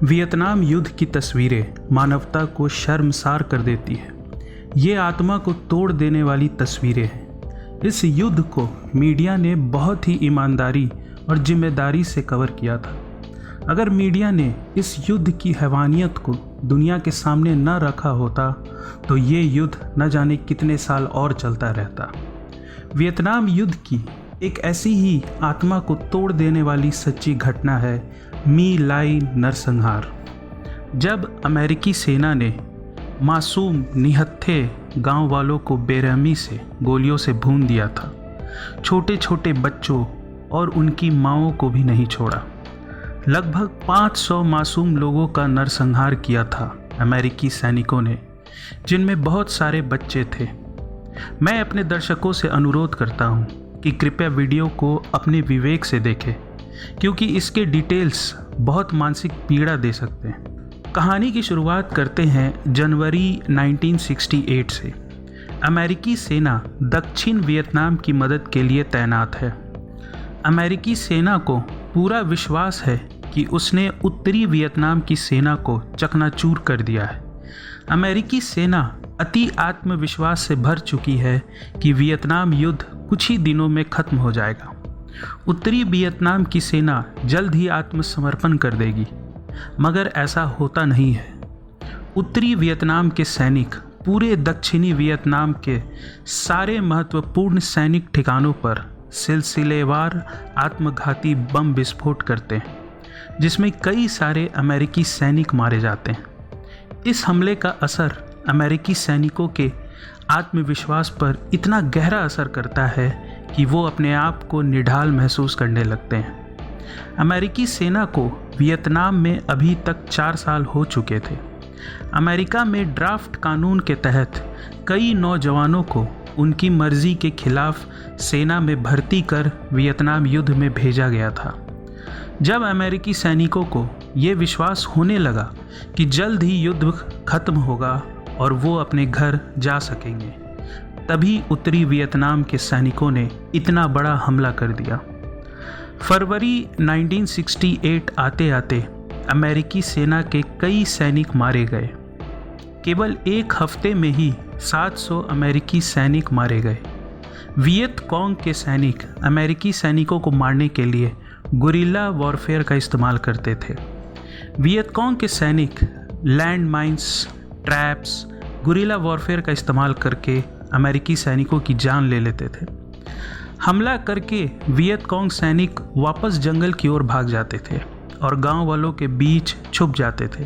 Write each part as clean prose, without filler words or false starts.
Vietnam युद्ध की तस्वीरें मानवता को शर्मसार कर देती है। ये आत्मा को तोड़ देने वाली तस्वीरें हैं। इस युद्ध को मीडिया ने बहुत ही ईमानदारी और जिम्मेदारी से कवर किया था। अगर मीडिया ने इस युद्ध की हैवानियत को दुनिया के सामने न रखा होता तो ये युद्ध न जाने कितने साल और चलता रहता। वियतनाम युद्ध की एक ऐसी ही आत्मा को तोड़ देने वाली सच्ची घटना है मी लाई नरसंहार। जब अमेरिकी सेना ने मासूम निहत्थे गांव वालों को बेरहमी से गोलियों से भून दिया था, छोटे छोटे बच्चों और उनकी माँओं को भी नहीं छोड़ा। लगभग 500 मासूम लोगों का नरसंहार किया था अमेरिकी सैनिकों ने, जिनमें बहुत सारे बच्चे थे। मैं अपने दर्शकों से अनुरोध करता हूं कि कृपया वीडियो को अपने विवेक से देखें, क्योंकि इसके डिटेल्स बहुत मानसिक पीड़ा दे सकते हैं। कहानी की शुरुआत करते हैं जनवरी 1968 से। अमेरिकी सेना दक्षिण वियतनाम की मदद के लिए तैनात है। अमेरिकी सेना को पूरा विश्वास है कि उसने उत्तरी वियतनाम की सेना को चकनाचूर कर दिया है। अमेरिकी सेना अति आत्मविश्वास से भर चुकी है कि वियतनाम युद्ध कुछ ही दिनों में खत्म हो जाएगा। उत्तरी वियतनाम की सेना जल्द ही आत्मसमर्पण कर देगी, मगर ऐसा होता नहीं है। उत्तरी वियतनाम के सैनिक पूरे दक्षिणी वियतनाम के सारे महत्वपूर्ण सैनिक ठिकानों पर सिलसिलेवार आत्मघाती बम विस्फोट करते हैं, जिसमें कई सारे अमेरिकी सैनिक मारे जाते हैं। इस हमले का असर अमेरिकी सैनिकों के आत्मविश्वास पर इतना गहरा असर करता है कि वो अपने आप को निढाल महसूस करने लगते हैं। अमेरिकी सेना को वियतनाम में अभी तक 4 साल हो चुके थे। अमेरिका में ड्राफ्ट कानून के तहत कई नौजवानों को उनकी मर्जी के खिलाफ सेना में भर्ती कर वियतनाम युद्ध में भेजा गया था। जब अमेरिकी सैनिकों को ये विश्वास होने लगा कि जल्द ही युद्ध खत्म होगा और वो अपने घर जा सकेंगे, तभी उत्तरी वियतनाम के सैनिकों ने इतना बड़ा हमला कर दिया। फरवरी 1968 आते आते अमेरिकी सेना के कई सैनिक मारे गए। केवल एक हफ्ते में ही 700 अमेरिकी सैनिक मारे गए। वियत कॉन्ग के सैनिक अमेरिकी सैनिकों को मारने के लिए गुरिल्ला वॉरफेयर का इस्तेमाल करते थे। वियत कॉन्ग के सैनिक land mines, traps, guerrilla warfare का इस्तेमाल करके अमेरिकी सैनिकों की जान ले लेते थे। हमला करके वियत कॉन्ग सैनिक वापस जंगल की ओर भाग जाते थे और गांव वालों के बीच छुप जाते थे।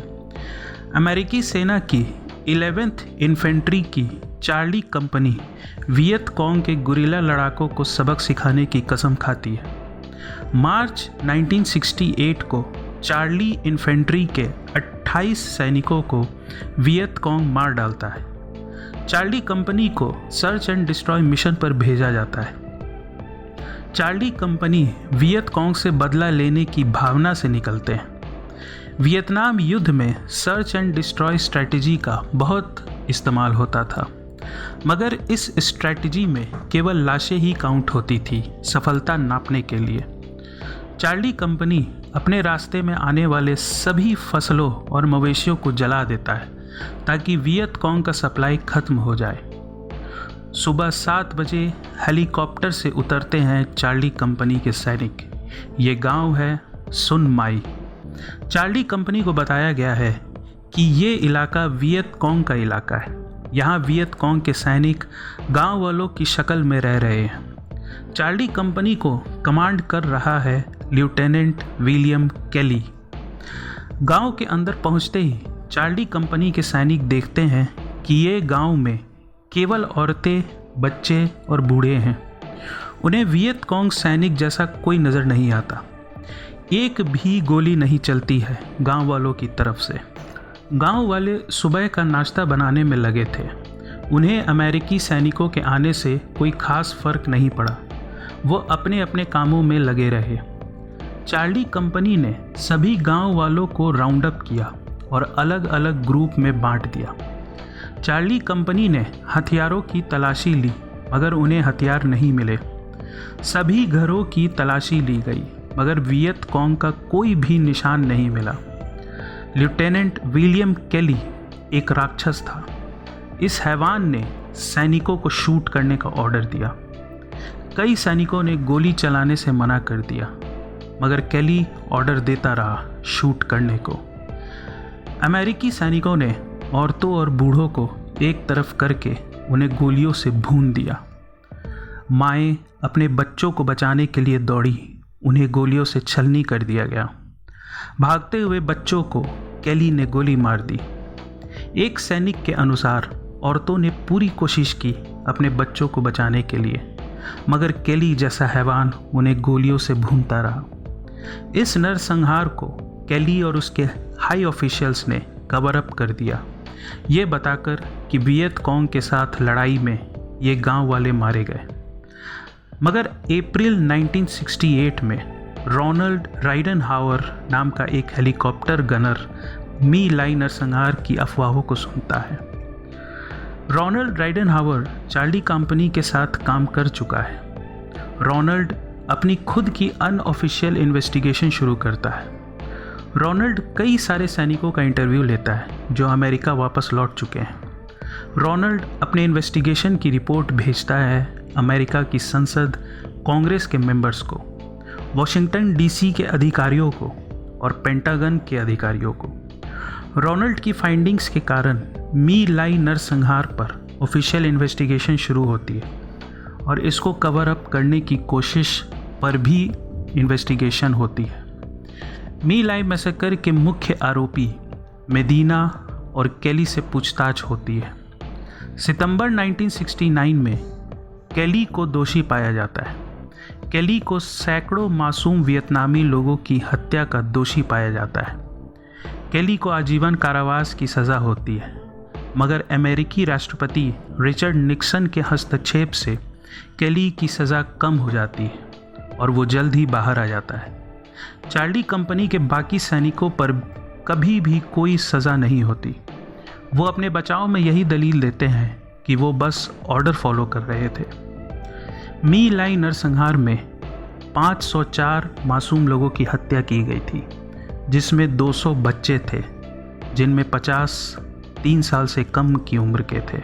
अमेरिकी सेना की 11th इन्फेंट्री की चार्ली कंपनी वियत कॉन्ग के गुरिल्ला लड़ाकों को सबक सिखाने की कसम खाती है। मार्च 1968 को चार्ली इन्फेंट्री के 28 सैनिकों को वियत कॉन्ग मार डालता है। चार्ली कंपनी को सर्च एंड डिस्ट्रॉय मिशन पर भेजा जाता है। चार्ली कंपनी वियत कॉन्ग से बदला लेने की भावना से निकलते हैं। वियतनाम युद्ध में सर्च एंड डिस्ट्रॉय स्ट्रैटेजी का बहुत इस्तेमाल होता था, मगर इस स्ट्रैटेजी में केवल लाशें ही काउंट होती थी सफलता नापने के लिए। चार्ली कंपनी अपने रास्ते में आने वाले सभी फसलों और मवेशियों को जला देता है ताकि वियत कॉन्ग का सप्लाई खत्म हो जाए। सुबह 7 बजे हेलीकॉप्टर से उतरते हैं चार्ली कंपनी के सैनिक। ये गांव है सुन माई। चार्ली कंपनी को बताया गया है कि ये इलाका वियत कॉन्ग का इलाका है। यहाँ वियत कॉन्ग के सैनिक गांव वालों की शक्ल में रह रहे हैं। चार्ली कंपनी को कमांड कर रहा है लेफ्टिनेंट विलियम केली। गांव के अंदर पहुंचते ही चार्ली कंपनी के सैनिक देखते हैं कि ये गांव में केवल औरतें, बच्चे और बूढ़े हैं। उन्हें वियत कॉन्ग सैनिक जैसा कोई नज़र नहीं आता। एक भी गोली नहीं चलती है गांव वालों की तरफ से। गांव वाले सुबह का नाश्ता बनाने में लगे थे। उन्हें अमेरिकी सैनिकों के आने से कोई खास फर्क नहीं पड़ा। वो अपने अपने कामों में लगे रहे। चार्ली कंपनी ने सभी गांव वालों को राउंड अप किया और अलग अलग ग्रुप में बांट दिया। चार्ली कंपनी ने हथियारों की तलाशी ली, मगर उन्हें हथियार नहीं मिले। सभी घरों की तलाशी ली गई, मगर वियत कॉन्ग का कोई भी निशान नहीं मिला। लेफ्टिनेंट विलियम केली एक राक्षस था। इस हैवान ने सैनिकों को शूट करने का ऑर्डर दिया। कई सैनिकों ने गोली चलाने से मना कर दिया, मगर केली ऑर्डर देता रहा शूट करने को। अमेरिकी सैनिकों ने औरतों और बूढ़ों को एक तरफ करके उन्हें गोलियों से भून दिया। माएँ अपने बच्चों को बचाने के लिए दौड़ी, उन्हें गोलियों से छलनी कर दिया गया। भागते हुए बच्चों को केली ने गोली मार दी। एक सैनिक के अनुसार औरतों ने पूरी कोशिश की अपने बच्चों को बचाने के लिए, मगर केली जैसा हैवान उन्हें गोलियों से भूनता रहा। इस नरसंहार को केली और उसके हाई ऑफिशियल्स ने कवर अप कर दिया, ये बताकर कि वियत कॉन्ग के साथ लड़ाई में ये गांव वाले मारे गए। मगर अप्रैल 1968 में रोनाल्ड राइडनहावर नाम का एक हेलीकॉप्टर गनर मी लाई नरसंहार की अफवाहों को सुनता है। रोनाल्ड राइडनहावर चार्ली कंपनी के साथ काम कर चुका है। रोनाल्ड अपनी खुद की अनऑफिशियल इन्वेस्टिगेशन शुरू करता है। रोनाल्ड कई सारे सैनिकों का इंटरव्यू लेता है जो अमेरिका वापस लौट चुके हैं। रोनाल्ड अपने इन्वेस्टिगेशन की रिपोर्ट भेजता है अमेरिका की संसद, कांग्रेस के मेंबर्स को, वॉशिंगटन डीसी के अधिकारियों को और पेंटागन के अधिकारियों को। रोनाल्ड की फाइंडिंग्स के कारण मी लाई नरसंहार पर ऑफिशियल इन्वेस्टिगेशन शुरू होती है और इसको कवर अप करने की कोशिश पर भी इन्वेस्टिगेशन होती है। मी लाई मैसेकर के मुख्य आरोपी मेदीना और केली से पूछताछ होती है। सितंबर 1969 में केली को दोषी पाया जाता है। केली को सैकड़ों मासूम वियतनामी लोगों की हत्या का दोषी पाया जाता है। केली को आजीवन कारावास की सज़ा होती है, मगर अमेरिकी राष्ट्रपति रिचर्ड निक्सन के हस्तक्षेप से केली की सज़ा कम हो जाती है और वो जल्द ही बाहर आ जाता है। चार्ली कंपनी के बाकी सैनिकों पर कभी भी कोई सज़ा नहीं होती। वो अपने बचाव में यही दलील देते हैं कि वो बस ऑर्डर फॉलो कर रहे थे। मी लाई नरसंहार में 504 मासूम लोगों की हत्या की गई थी, जिसमें 200 बच्चे थे, जिनमें 50 3 साल से कम की उम्र के थे।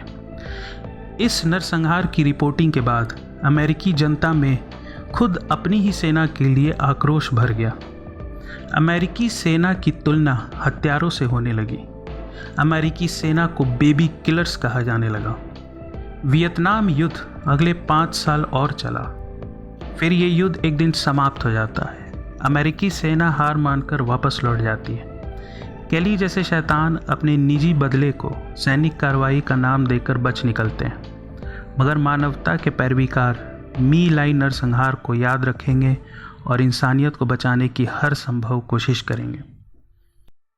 इस नरसंहार की रिपोर्टिंग के बाद अमेरिकी जनता में खुद अपनी ही सेना के लिए आक्रोश भर गया। अमेरिकी सेना की तुलना हत्यारों से होने लगी। अमेरिकी सेना को बेबी किलर्स कहा जाने लगा। वियतनाम युद्ध अगले 5 साल और चला। फिर ये युद्ध एक दिन समाप्त हो जाता है। अमेरिकी सेना हार मानकर वापस लौट जाती है। केली जैसे शैतान अपने निजी बदले को सैनिक कार्रवाई का नाम देकर बच निकलते हैं, मगर मानवता के पैरवीकार मी लाई नरसंहार को याद रखेंगे और इंसानियत को बचाने की हर संभव कोशिश करेंगे।